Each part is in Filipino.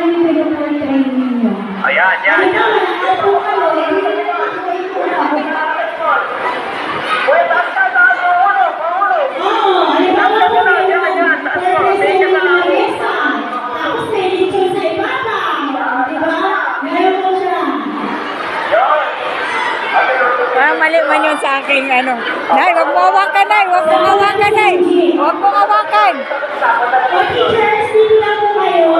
yung pinuportray ninyo. Ayan, yan, yan. Ano po kami? Uy, taas ka, taas mo, ulo, ulo. Oo, halimbawa po purpose ng mga mesa. Tapos may lechon sa ibabaw. Diba? Meron po siya. Yun. Parang mali man yun sa aking ano. Nay, wag mo hawakan, Nay. Wag mo hawakan, Nay. Wag mo hawakan. O teachers, dito lang po kayo.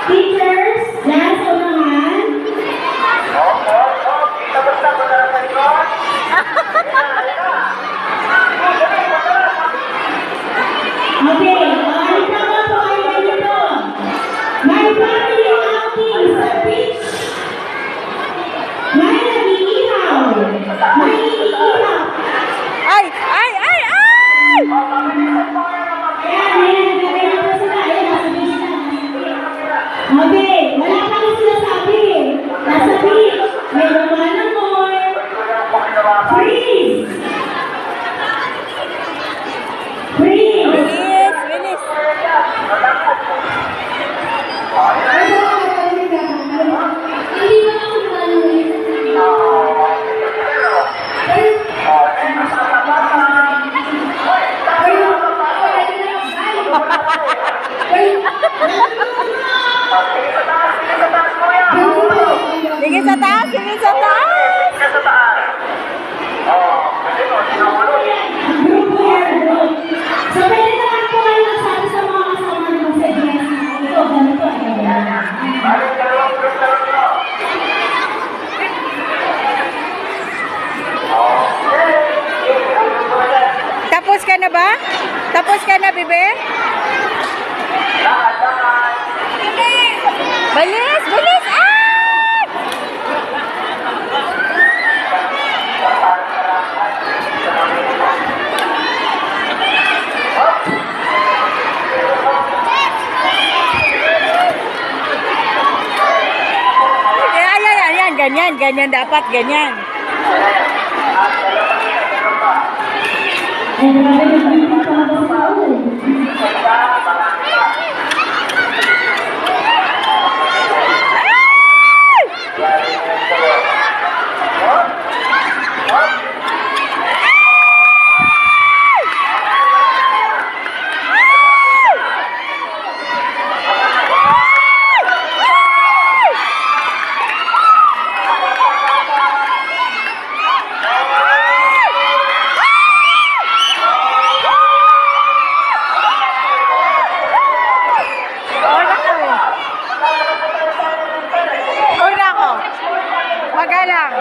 Teachers, lahat sa unahan. Basta, basta lang sa likod. Okay, halimbawa po ay ganito. May family outing sa beach. May nag-iihaw. May iihaw. Ay, ay, ay, ay! Ayan, nagagaya po sila. Ayan, nasa beach na. Okay, wala kami sinasabi. Nasa beach. May lumanamor. Freeze! Freeze! Bilis, bilis. Hindi ba ako Sige sa taas, sige sa taas. Sa taas. Kasi no, sinamulot. So, pwede naman po kayo magsabi sa mga kasama na mag-suggest na ito, ganito, ganito. Balik dalawang group na lang yun. Tapos ka na ba? Tapos ka na, bebe? Lahat, lahat. Bilis, bilis. Ah! Yan, ganyan, ganyan dapat, ganyan. Ay, grabe naman yung pagkakasao. Magalang.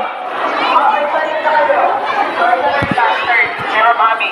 Pero mami.